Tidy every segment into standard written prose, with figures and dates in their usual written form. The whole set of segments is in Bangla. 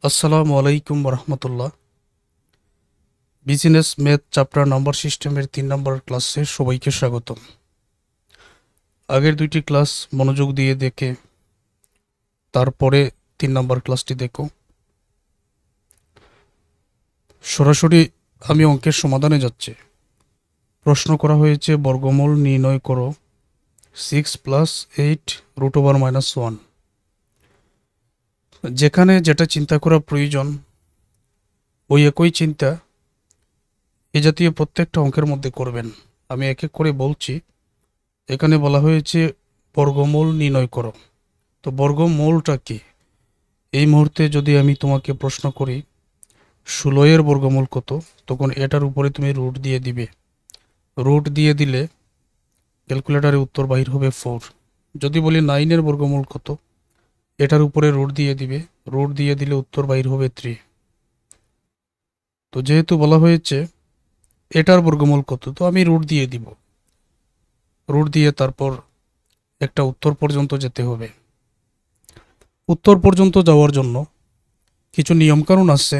আসসালামু আলাইকুম রহমতুল্লাহ। বিজনেস ম্যাথ চ্যাপ্টার নাম্বার সিস্টেমের 3 নম্বর ক্লাসে সবাইকে স্বাগতম। আগের দুইটি ক্লাস মনোযোগ দিয়ে দেখে তারপরে 3 নম্বর ক্লাসটি দেখো। সরাসরি আমি অঙ্কের সমাধানে যাচ্ছি। প্রশ্ন করা হয়েছে বর্গমূল নির্ণয় করো 6+8√1। যেখানে যেটা চিন্তা করা প্রয়োজন ওই একই চিন্তা এ জাতীয় প্রত্যেকটা অঙ্কের মধ্যে করবেন। আমি এক এক করে বলছি। এখানে বলা হয়েছে বর্গমূল নির্ণয় করো। তো বর্গমূলটা কি? এই মুহূর্তে যদি আমি তোমাকে প্রশ্ন করি 16 এর বর্গমূল কত, তখন এটার উপরে তুমি রুট দিয়ে দিবে। রুট দিয়ে দিলে ক্যালকুলেটারে উত্তর বাহির হবে 4। যদি বলি 9 এর বর্গমূল কত, এটার উপরে রুট দিয়ে দিবে। রুট দিয়ে দিলে উত্তর বাহির হবে 3। তো যেহেতু বলা হয়েছে এটার বর্গমূল কত, তো আমি রুট দিয়ে দিব। রুট দিয়ে তারপর একটা উত্তর পর্যন্ত যেতে হবে। উত্তর পর্যন্ত যাওয়ার জন্য কিছু নিয়মকানুন আছে,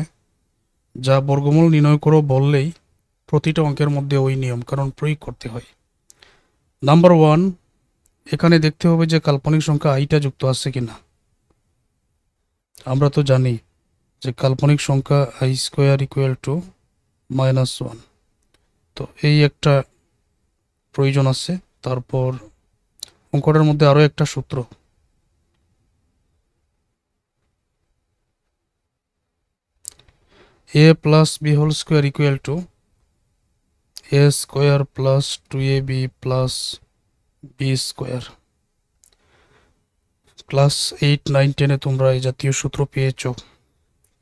যা বর্গমূল নির্ণয় করো বললেই প্রতিটা অঙ্কের মধ্যে ওই নিয়মকানুন প্রয়োগ করতে হয়। নাম্বার 1, এখানে দেখতে হবে যে কাল্পনিক সংখ্যা আইটা যুক্ত আছে কিনা। আমরা তো জানি যে কাল্পনিক সংখ্যা i² = -1। তো এই একটা প্রয়োজন আছে। তারপর অঙ্কটার মধ্যে আরও একটা সূত্র, a+b² = a² + 2ab + b²। Class 8, 9, 10-এ তোমরা এই জাতীয় সূত্র পেয়েছ।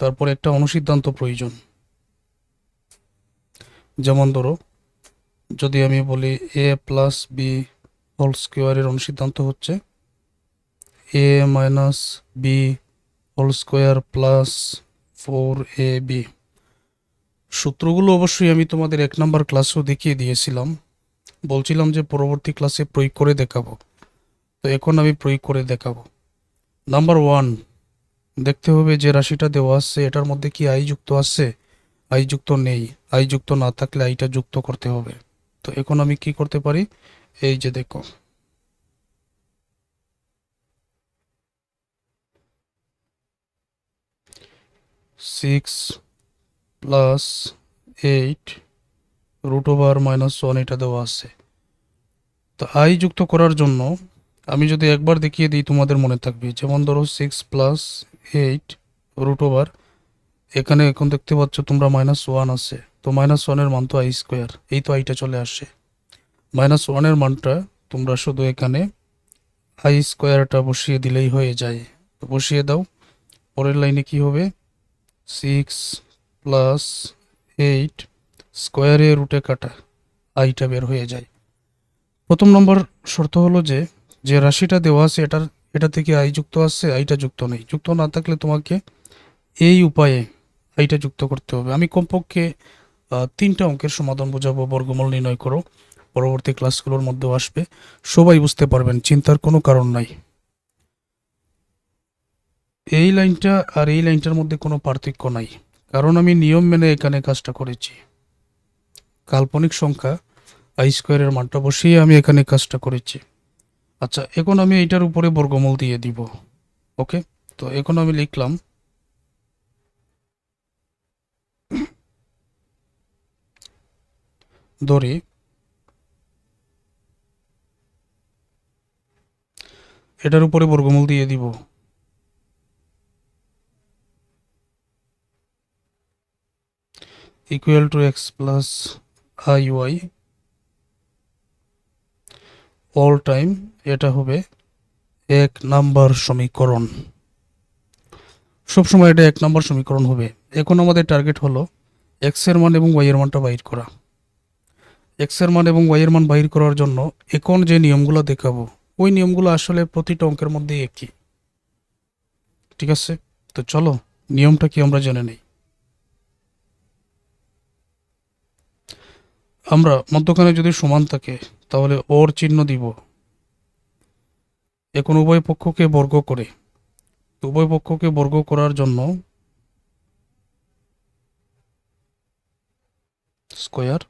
তারপর একটা অনুসিদ্ধান্ত প্রয়োজন। যেমন ধরো, যদি আমি বলি a+b² এর অনুসিদ্ধান্ত হচ্ছে a - b² + 4ab। সূত্রগুলো অবশ্যই আমি তোমাদের 1 নম্বর ক্লাসেও দেখিয়ে দিয়েছিলাম। বলছিলাম যে পরবর্তী ক্লাসে প্রয়োগ করে দেখাবো। তো এখন আমি প্রয়োগ করে দেখাবো। নাম্বার 1, দেখতে হবে যে রাশিটা দেওয়া আছে এটার মধ্যে কি আই যুক্ত আছে। আই যুক্ত নেই। আই যুক্ত না থাকলে আইটা যুক্ত করতে হবে। তো এখন আমি কি করতে পারি, এই যে দেখো, (6+8√1) এটা দেওয়া আছে। তো আই যুক্ত করার জন্য আমি যদি একবার দেখিয়ে দিই তোমাদের মনে থাকবে। যেমন ধরো 6+8√1, এখানে এখন দেখতে পাচ্ছ তোমরা -1 আছে। তো -1-এর মান তো i², এই তো আইটা চলে আসে। -1-এর মানটা তোমরা শুধু এখানে i²টা বসিয়ে দিলেই হয়ে যায়। তো বসিয়ে দাও। পরের লাইনে কি হবে, 6+8 স্কোয়ারে রুটে কাটা আইটা বের হয়ে যায়। প্রথম নম্বর শর্ত হলো যে যে রাশিটা দেওয়া আছে এটা থেকে আই যুক্ত আছে, আইটা যুক্ত নেই। যুক্ত না থাকলে তোমাকে এই উপায়ে আইটা যুক্ত করতে হবে। আমি কমপক্ষে 3টা অঙ্কের সমাধান বোঝাবো, বর্গমূল নির্ণয় করো। পরবর্তী ক্লাসগুলোর মধ্যেও আসবে, সবাই বুঝতে পারবেন, চিন্তার কোনো কারণ নাই। এই লাইনটা আর এই লাইনটার মধ্যে কোনো পার্থক্য নাই, কারণ আমি নিয়ম মেনে এখানে কাজটা করেছি। কাল্পনিক সংখ্যা i² এর মানটা বসিয়ে আমি এখানে কাজটা করেছি। আচ্ছা, এখন আমি এইটার উপরে বর্গমূল দিয়ে দিব। ওকে, তো এখন আমি লিখলাম ধরি এটার উপরে বর্গমূল দিয়ে দিব। = x + iy অল টাইম। এটা হবে 1 নম্বর সমীকরণ। সবসময় এটা 1 নম্বর সমীকরণ হবে। এখন আমাদের টার্গেট হলো এক্স এর মান এবং ওয়াই এর মানটা বাইর করা। এক্স এর মান এবং ওয়াই এর মান বাইর করার জন্য এখন যে নিয়মগুলো দেখাবো ওই নিয়মগুলো আসলে প্রতিটা অঙ্কের মধ্যে একই। ঠিক আছে, তো চলো নিয়মটা কি আমরা জেনে নেই। আমরা মধ্যখানে যদি সমান থাকে তাহলে ওর চিহ্ন দিব। এখন উভয় পক্ষকে বর্গ করে, উভয় পক্ষকে বর্গ করার জন্য স্কোয়ার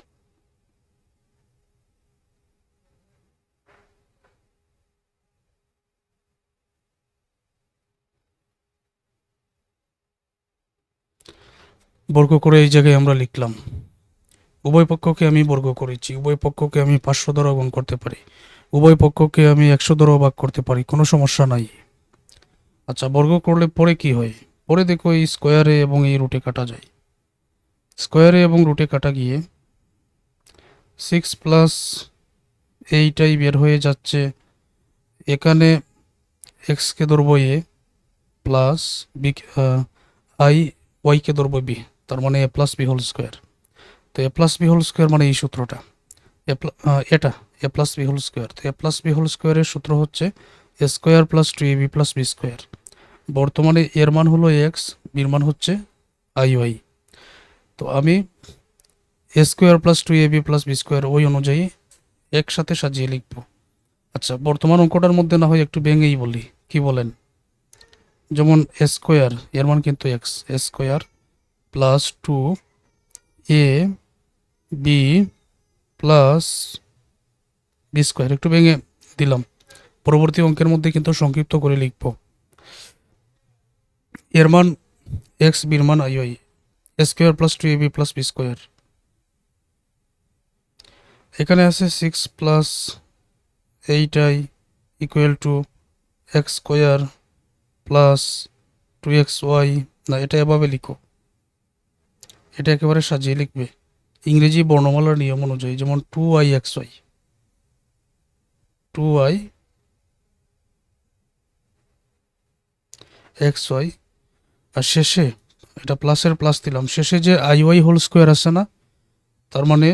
বর্গ করে এই জায়গায় আমরা লিখলাম। উভয় পক্ষকে আমি বর্গ করেছি, উভয় পক্ষকে আমি 500 দ্বারা গুণ করতে পারি, উভয় পক্ষকে আমি 100 দ্বারা ভাগ করতে পারি, কোনো সমস্যা নাই। আচ্ছা, বর্গ করলে পরে কি হয়? পরে দেখো এই স্কোয়ারে এবং এই রুটে কাটা যায়। স্কোয়ারে এবং রুটে কাটা গিয়ে 6 প্লাস এইটাই বের হয়ে যাচ্ছে। এখানে এক্সকে ধরবো এ প্লাস বি, আই ওয়াইকে ধরবো বি, তার মানে A plus B whole square. তো A plus B whole square মানে এই সূত্রটা, এটা A plus B whole square. তো এ প্লাস বি হোল স্কোয়ারের সূত্র হচ্ছে A square plus 2ab plus B square. বর্তমানে এর মান হলো এক্স, বির মান হচ্ছে আই ওয়াই। তো আমি A square plus 2ab plus B square ওই অনুযায়ী একসাথে সাজিয়ে লিখব। আচ্ছা, বর্তমান অঙ্কটার মধ্যে না হয় একটু ভেঙেই বলি, কি বলেন? যেমন এ স্কোয়ার, এর মান কিন্তু X, A square plus 2a B plus B square একটু ভেঙে দিলাম। পরবর্তী অঙ্কের মধ্যে কিন্তু সংক্ষিপ্ত করে লিখব। এর মান এক্স, বির মান i y, a square plus 2ab plus B square. এখানে আছে 6 plus 8i equal to x square plus 2xy। না, এটা এভাবে লিখো, এটা একেবারে সাজিয়ে লিখবে ইংরেজি বর্ণমালার নিয়ম অনুযায়ী, যেমন 2i xy, 2i xy, আর শেষে এটা প্লাসের প্লাস দিলাম, শেষে যে আই ওয়াই হোল স্কোয়ার আছে না, তার মানে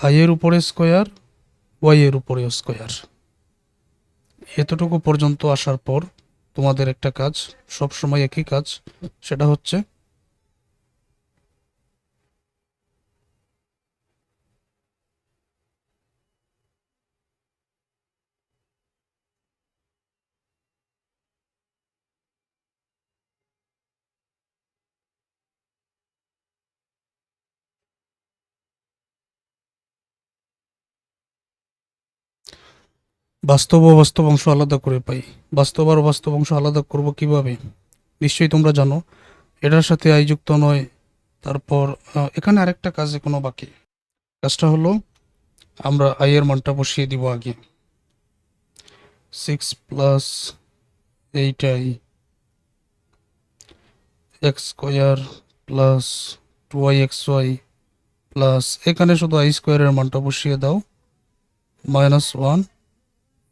আই এর উপরে স্কোয়ার, ওয়াই এর উপরে স্কোয়ার। এতটুকু পর্যন্ত আসার পর তোমাদের একটা কাজ, সব সময় একই কাজ, সেটা হচ্ছে বাস্তব ও অবাস্তব অংশ আলাদা করে পাই। বাস্তব আর অবাস্তব অংশ আলাদা করব কিভাবে? নিশ্চয়ই তোমরা জানো, এটার সাথে আই যুক্ত নয়। তারপর এখানে আরেকটা কাজ এখনো বাকি। কাজটা হলো আমরা আই এর মানটা বসিয়ে দিব আগে। 6 plus 8i x square plus 2i xy plus, এখানে শুধু আই স্কোয়ারের মানটা বসিয়ে দাও, -1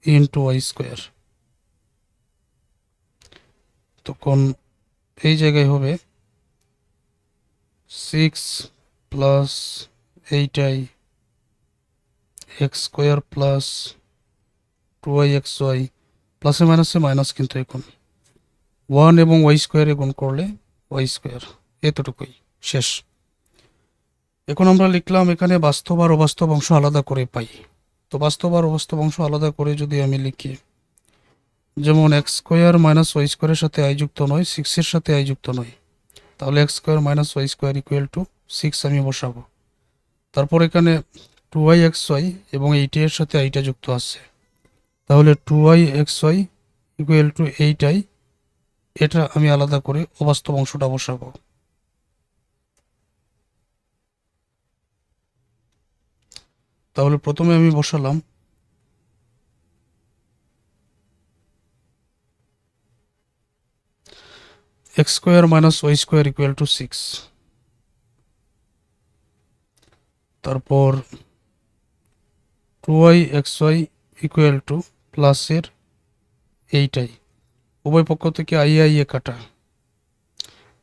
ইন্টু আই স্কোয়ার। তখন এই জায়গায় হবে 6 plus 8i x square plus 2i xy, প্লাসে মাইনাসে মাইনাস, কিন্তু এখন 1 এবং ওয়াই স্কোয়ারে গুণ করলে ওয়াই স্কোয়ার। এতটুকুই, শেষ। এখন আমরা লিখলাম এখানে বাস্তব আর অবাস্তব অংশ আলাদা করে পাই। তো বাস্তব আর অবাস্তব অংশ আলাদা করে যদি আমি লিখি, যেমন এক্স স্কোয়ার মাইনাস ওয়াই স্কোয়ারের সাথে আই যুক্ত নয়, 6-এর সাথে আই যুক্ত নয়, তাহলে x square minus Y square equal to 6 আমি বসাবো। তারপর এখানে 2i xy এবং 8 এর সাথে আইটা যুক্ত আছে, তাহলে 2i xy equal to 8i, এটা আমি আলাদা করে অবাস্তব অংশটা বসাবো। তাহলে প্রথমে আমি বসালাম x square minus Y square equal to 6, তারপর 2i xy ইকুয়াল টু প্লাসের 8i, উভয় পক্ষ থেকে আই আই এ কাটা,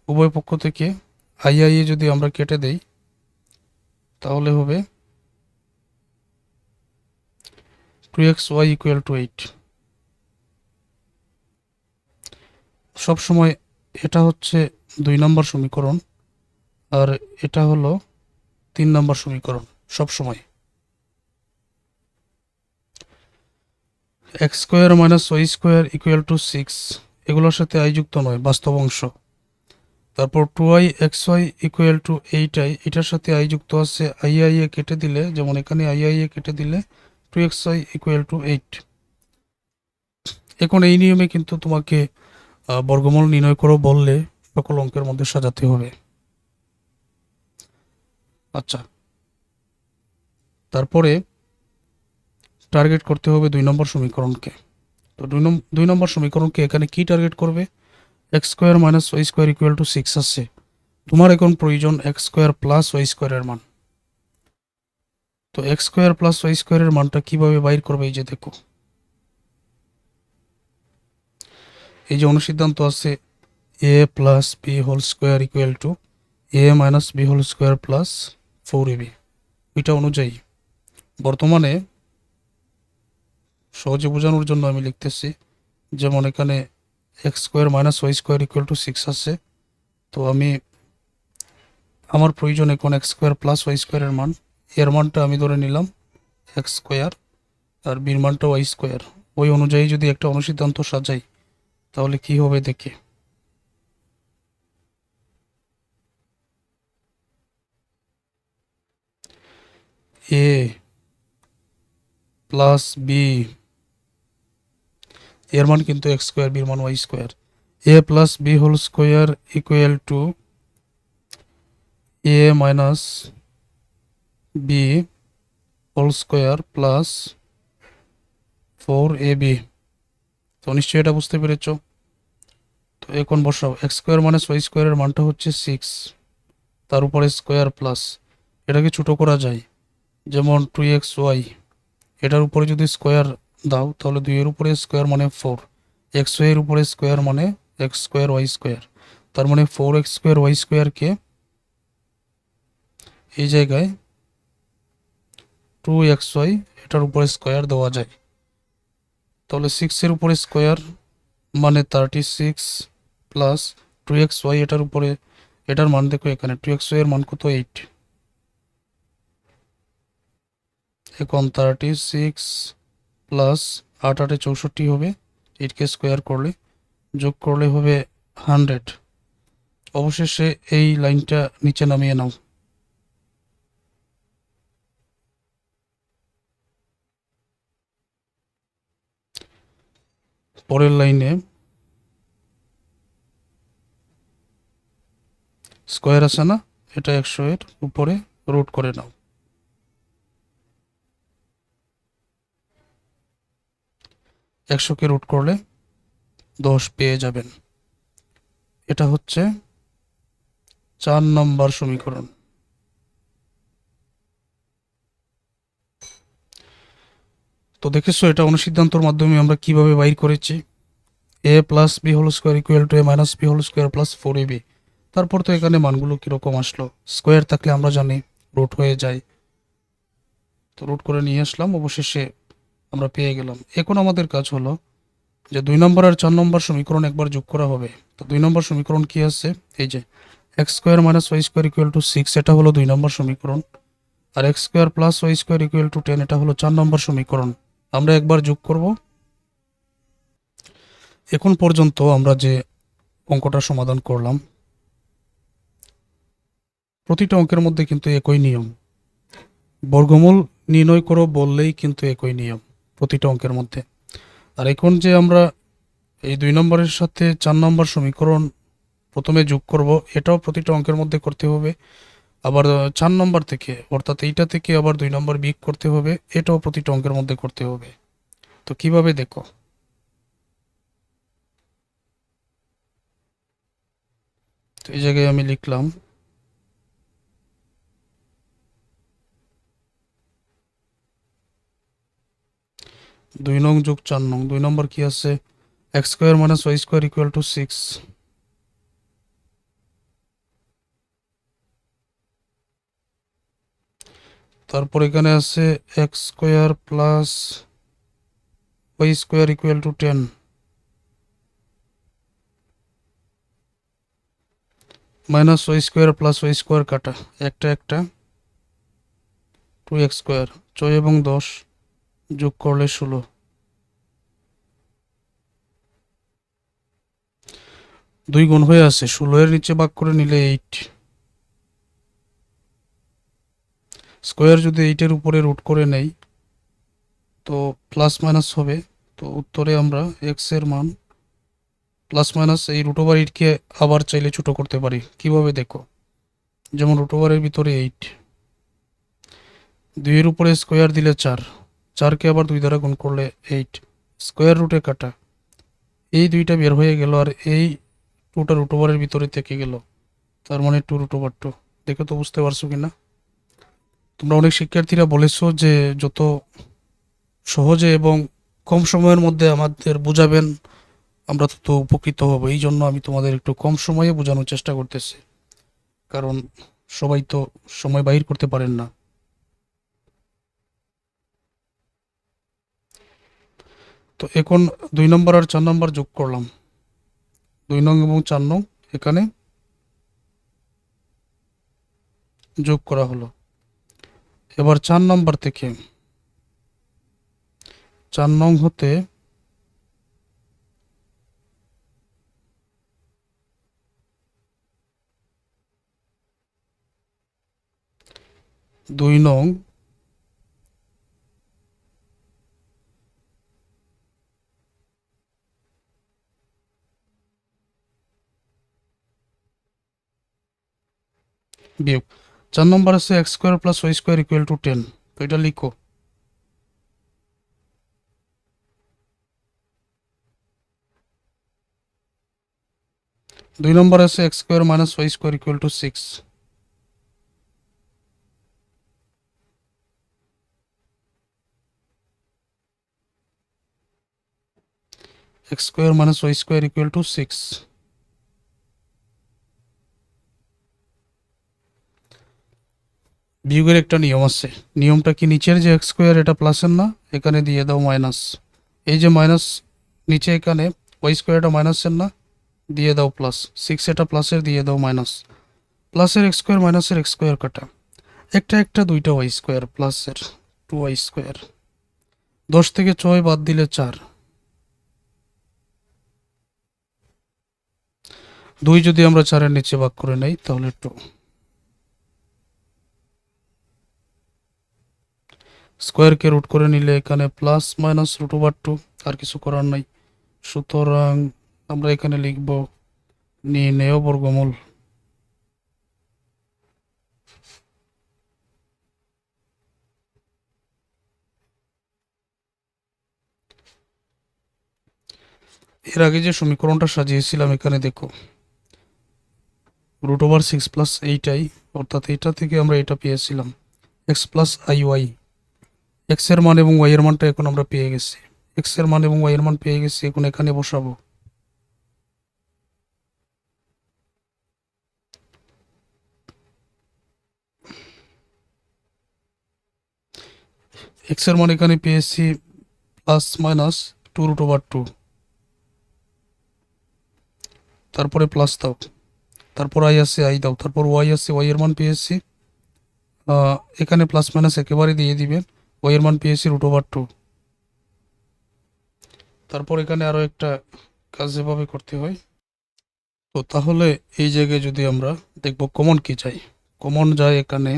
উভয় পক্ষ থেকে আই আই এ যদি আমরা কেটে দেই তাহলে হবে 2xy ইকুয়াল টু 8। সবসময় এটা হচ্ছে 2 নম্বর সমীকরণ আর এটা হলো 3 নম্বর সমীকরণ সবসময়। X square minus Y square equal to 6, এগুলোর সাথে আই যুক্ত নয়, বাস্তব অংশ। তারপর 2i xy ইকুয়াল টু এইটাই, এটার সাথে i যুক্ত আছে, এ কেটে দিলে, যেমন এখানে এ কেটে দিলে 2xy ইকুয়াল টু 8। এখন এই নিয়মে কিন্তু তোমাকে বর্গমূল নির্ণয় করো বললে সকল অঙ্কের মধ্যে সাজাতে হবে। আচ্ছা, তারপরে টার্গেট করতে হবে 2 নম্বর সমীকরণকে। তো 2 নম্বর সমীকরণকে এখানে কি টার্গেট করবে? X square minus Y square equal to 6 আছে। তোমার এখন প্রয়োজন এক্স স্কোয়ার প্লাস ওয়াই স্কোয়ারের মান। তো এক্স স্কোয়ার প্লাস ওয়াই স্কোয়ারের মানটা কিভাবে বাইর করবে? এই যে দেখো, এই যে অনুসিদ্ধান্ত আছে A plus B whole square equal to A minus B whole square plus 4ab। ওইটা অনুযায়ী বর্তমানে সহজে বোঝানোর জন্য আমি লিখতেছি, যেমন এখানে x square minus Y square equal to 6 আছে। তো আমার প্রয়োজন এখন এক্স স্কোয়ার প্লাস ওয়াই স্কোয়ারের মান। এর মানটা আমি ধরে নিলাম এক্স স্কোয়ার, আর বির মানটা ওয়াই স্কোয়ার। ওই অনুযায়ী যদি একটা অনুসিদ্ধান্ত সাজাই তাহলে কি হবে দেখি। এ প্লাস বি, এর মান কিন্তু এক্স স্কোয়ার, বির মান y square. A plus B whole square equal to A minus B whole square plus 4ab। তো নিশ্চয়ই এটা বুঝতে পেরেছ। তো এখন বসাও, এক্স স্কোয়ার মাইনাস ওয়াই স্কোয়ারের মানটা হচ্ছে 6, তার উপরে স্কোয়ার প্লাস, এটাকে ছোটো করা যায়, যেমন 2xy, এটার উপরে যদি স্কোয়ার দাও তাহলে 2 এর উপরে স্কোয়ার মানে 4, xy এর উপরে স্কোয়ার মানে এক্স স্কোয়ার ওয়াই স্কোয়ার। তার মানে 4x স্কোয়ার ওয়াই স্কোয়ারকে এই জায়গায় 2xy এটার উপরে স্কোয়ার দেওয়া যায়। তাহলে 6 এর উপরে স্কোয়ার মানে 36 প্লাস 2xy, এটার উপরে, এটার মান দেখো এখানে 2xy এর মান কত? 8। এখন 36 প্লাস 8 8 64 হবে, 8কে স্কোয়ার করলে, যোগ করলে হবে 100। অবশেষে এই লাইনটা নিচে নামিয়ে নাও। পরের লাইনে স্কোয়ার আছে না, এটা 100 এর উপরে রুট করে নাও। একশোকে রুট করলে 10 পেয়ে যাবেন। এটা হচ্ছে 4 নম্বর সমীকরণ। তো দেখেছো এটা অনুসিদ্ধান্তর মাধ্যমে আমরা কিভাবে বাইর করেছি। A plus B whole square equal to A minus B whole square plus 4ab। তারপর তো এখানে মানগুলো কীরকম আসলো, স্কোয়ার থাকলে আমরা জানি রুট হয়ে যায়, তো রুট করে নিয়ে আসলাম, অবশেষে আমরা পেয়ে গেলাম। এখন আমাদের কাজ হলো যে 2 নম্বর আর 4 নম্বর সমীকরণ একবার যোগ করা হবে। তো 2 নম্বর সমীকরণ কি আছে? এই যে X square minus Y square equal to 6, এটা হলো 2 নম্বর সমীকরণ। আর X square plus Y square equal to 10, এটা হলো 4 নম্বর সমীকরণ। আমরা একবার যোগ করব। এখন পর্যন্ত আমরা যে অঙ্কটা সমাধান করলাম, প্রতিটা অঙ্কের মধ্যে কিন্তু একই নিয়ম। বর্গমূল নির্ণয় করো বললেই কিন্তু একই নিয়ম প্রতিটা অঙ্কের মধ্যে। আর এখন যে আমরা এই 2 নম্বরের সাথে 4 নম্বর সমীকরণ প্রথমে যোগ করব, এটাও প্রতিটা অঙ্কের মধ্যে করতে হবে। আবার 4 নম্বর থেকে, অর্থাৎ এইটা থেকে আবার 2 নম্বর বিয়োগ করতে হবে, এটাও প্রতিটা অঙ্কের মধ্যে করতে হবে। তো কিভাবে দেখো, তো এই জায়গায় আমি লিখলাম 2 নং যোগ 4 নং। 2 নম্বর কি আছে? X square minus Y square equal to 6। তারপর এখানে আছে x square plus Y square equal to 10, minus Y square plus Y square কাটা, একটা একটা 2x স্কোয়ার, 6 এবং 10 যোগ করলে 16। দুই গুণ হয়ে আছে, 16 এর নিচে ভাগ করে নিলে 8, স্কোয়ার যদি 8 এর উপরে রুট করে নেই তো প্লাস মাইনাস হবে। তো উত্তরে আমরা এক্স এর মান প্লাস মাইনাস এই রুট ওভার 8কে আবার চাইলে ছোট করতে পারি। কিভাবে দেখো, যেমন রুট ওভারের ভিতরে 8, 2 এর উপরে স্কোয়ার দিলে 4, 4কে আবার 2 দ্বারা গুণ করলে 8, স্কোয়ার রুটে কাটা, এই দুইটা বের হয়ে গেল আর এই টুটা রুট ওভারের ভিতরে থেকে গেল, তার মানে 2 রুট ওভার 2। দেখো তো বুঝতে পারছো কিনা? তোমরা অনেক শিক্ষার্থীরা বলেছো যে যত সহজে এবং কম সময়ের মধ্যে আমাদের বোঝাবেন আমরা তত উপকৃত হব। এই জন্য আমি তোমাদের একটু কম সময়ে বোঝানোর চেষ্টা করতেছি, কারণ সবাই তো সময় বাহির করতে পারেন না। তো এখন 2 নম্বর আর 4 নম্বর যোগ করলাম, 2 নং এবং 4 নং এখানে যোগ করা হলো। এবার 4 নম্বর থেকে 4 নং হতে 2 নং বিয়োগ 4 নম্বর আছে x square plus Y square equal to 10। তো এটা লিখো। 2 নম্বর আছে x square minus Y square equal to 6। X square minus Y square equal to 6। বিয়োগের একটা নিয়ম আছে, নিয়মটা কি, নিচের যে এক্স স্কোয়ার এটা প্লাসের না, এখানে দিয়ে দাও মাইনাস। এই যে মাইনাস নিচে এখানে ওয়াই স্কোয়ার এটা মাইনাসের না, দিয়ে দাও প্লাস। 6 এটা প্লাসের, দিয়ে দাও মাইনাস। প্লাসের এক্স স্কোয়ার মাইনাসের এক্স স্কোয়ার কাটা, একটা একটা দুইটা ওয়াই স্কোয়ার প্লাসের 2 ওয়াই স্কোয়ার। 10 থেকে 6 বাদ দিলে 4, 2 যদি আমরা 4-এর নিচে ভাগ করে নেই তাহলে 2। স্কোয়ারকে রুট করে নিলে এখানে প্লাস মাইনাস রুট ওভার 2, আর কিছু করার নাই। সুতরাং আমরা এখানে লিখব নির্ণেয় বর্গমূল। এর আগে যে সমীকরণটা সাজিয়েছিলাম এখানে দেখো, রুট ওভার 6 প্লাস এইটাই, অর্থাৎ এটা থেকে আমরা এটা পেয়েছিলাম x plus i y. X এর মান এবং ওয়াই এর মানটা এখন আমরা পেয়ে গেছি, এক্স এর মান এবং ওয়াই এর মান পেয়ে গেছি, এখন এখানে বসাবো। এক্স এর মান এখানে পেয়েছি প্লাস মাইনাস 2 রুট ওভার 2, তারপরে প্লাস দাও, তারপর আই আছে আই দাও, তারপর ওয়াই আছে ওয়াই এর মান পেয়েছি, এখানে প্লাস মাইনাস একেবারে দিয়ে দিবেন। ওয়াই এর মান পেয়েছি রুট ওভার 2। তারপর এখানে আরো একটা কাজ যেভাবে করতে হয়। তো তাহলে এই জায়গায় যদি আমরা দেখব কমন কি চাই, কমন যায় এখানে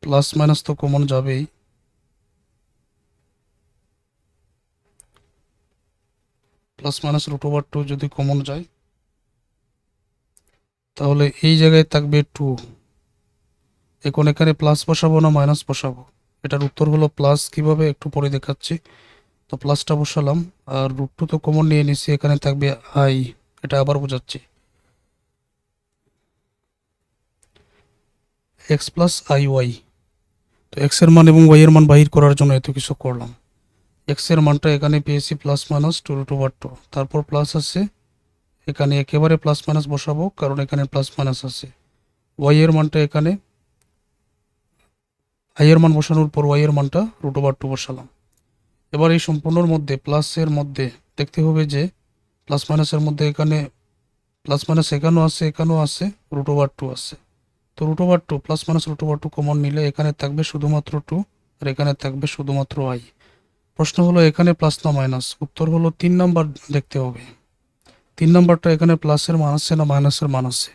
প্লাস মাইনাস তো কমন যাবেই, প্লাস মাইনাস রুট ওভার 2 যদি কমন যায় তাহলে এই জায়গায় থাকবে 2। এখন এখানে প্লাস বসাবো না মাইনাস বসাবো, এটার উত্তর হলো প্লাস। কিভাবে একটু পরে দেখাচ্ছি। তো প্লাসটা বসালাম, আর রুট 2 তো কমন নিয়ে নিছি, এখানে থাকবে আই। এটা আবার বোঝাচ্ছি, এক্স প্লাস আই ওয়াই। তো এক্স এর মান এবং ওয়াই এর মান বাহির করার জন্য এত কিছু করলাম। এক্স এর মানটা এখানে পেয়েছি প্লাস মাইনাস 2 রুট ওভার 2, তারপর প্লাস আছে, এখানে একেবারে প্লাস মাইনাস বসাবো কারণ এখানে প্লাস মাইনাস আছে। ওয়াই এর মানটা এখানে আই এর মান বসানোর পর ওয়াই এর মানটা রুট ওভার 2 বসালাম। এবার এই সম্পূর্ণর মধ্যে প্লাসের মধ্যে দেখতে হবে যে প্লাস মাইনাসের মধ্যে এখানে প্লাস মাইনাস এখানেও আছে, এখানেও আছে, রুট ওভার 2 আছে। তো root over 2 plus minus root over 2 common নিলে এখানে থাকবে শুধুমাত্র 2 আর এখানে থাকবে শুধুমাত্র আই। প্রশ্ন হলো এখানে প্লাস না মাইনাস, উত্তর হলো 3 নাম্বার দেখতে হবে। 3 নাম্বারটা এখানে প্লাসের মান আছে না মাইনাসের মান আছে।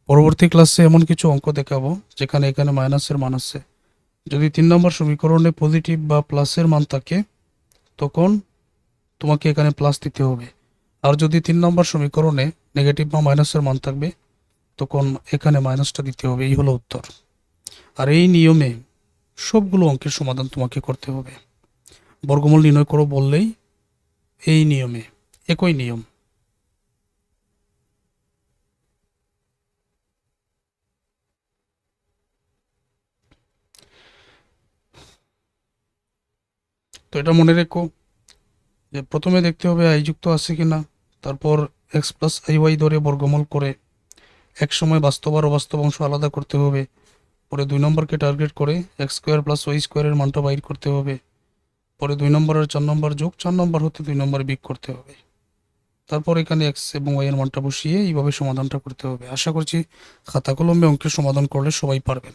পরবর্তী ক্লাসে এমন কিছু অঙ্ক দেখাবো যেখানে এখানে মাইনাসের মান আছে। যদি 3 নম্বর সমীকরণে পজিটিভ বা প্লাসের মান থাকে তখন তোমাকে এখানে প্লাস দিতে হবে, আর যদি 3 নম্বর সমীকরণে নেগেটিভ বা মাইনাসের মান থাকবে তখন এখানে মাইনাসটা দিতে হবে। এই হলো উত্তর। আর এই নিয়মে সবগুলো অঙ্কের সমাধান তোমাকে করতে হবে। বর্গমূল নির্ণয় করো বললেই এই নিয়মে, একই নিয়ম। তো এটা মনে রেখো যে প্রথমে দেখতে হবে আই যুক্ত আছে কিনা, তারপর এক্স প্লাস আই ওয়াই ধরে বর্গমূল করে এক সময় বাস্তব আর অবাস্তব অংশ আলাদা করতে হবে। পরে 2 নম্বরকে টার্গেট করে এক্স স্কোয়ার প্লাস ওয়াই স্কোয়ারের মানটা বাইর করতে হবে। পরে 2 নম্বর আর 4 নম্বর যোগ 4 নম্বর হতে 2 নম্বর বিয়োগ করতে হবে। তারপর এখানে এক্স এবং ওয়াই এর মানটা বসিয়ে এইভাবে সমাধানটা করতে হবে। আশা করছি খাতা কলমে অঙ্কের সমাধান করলে সবাই পারবেন।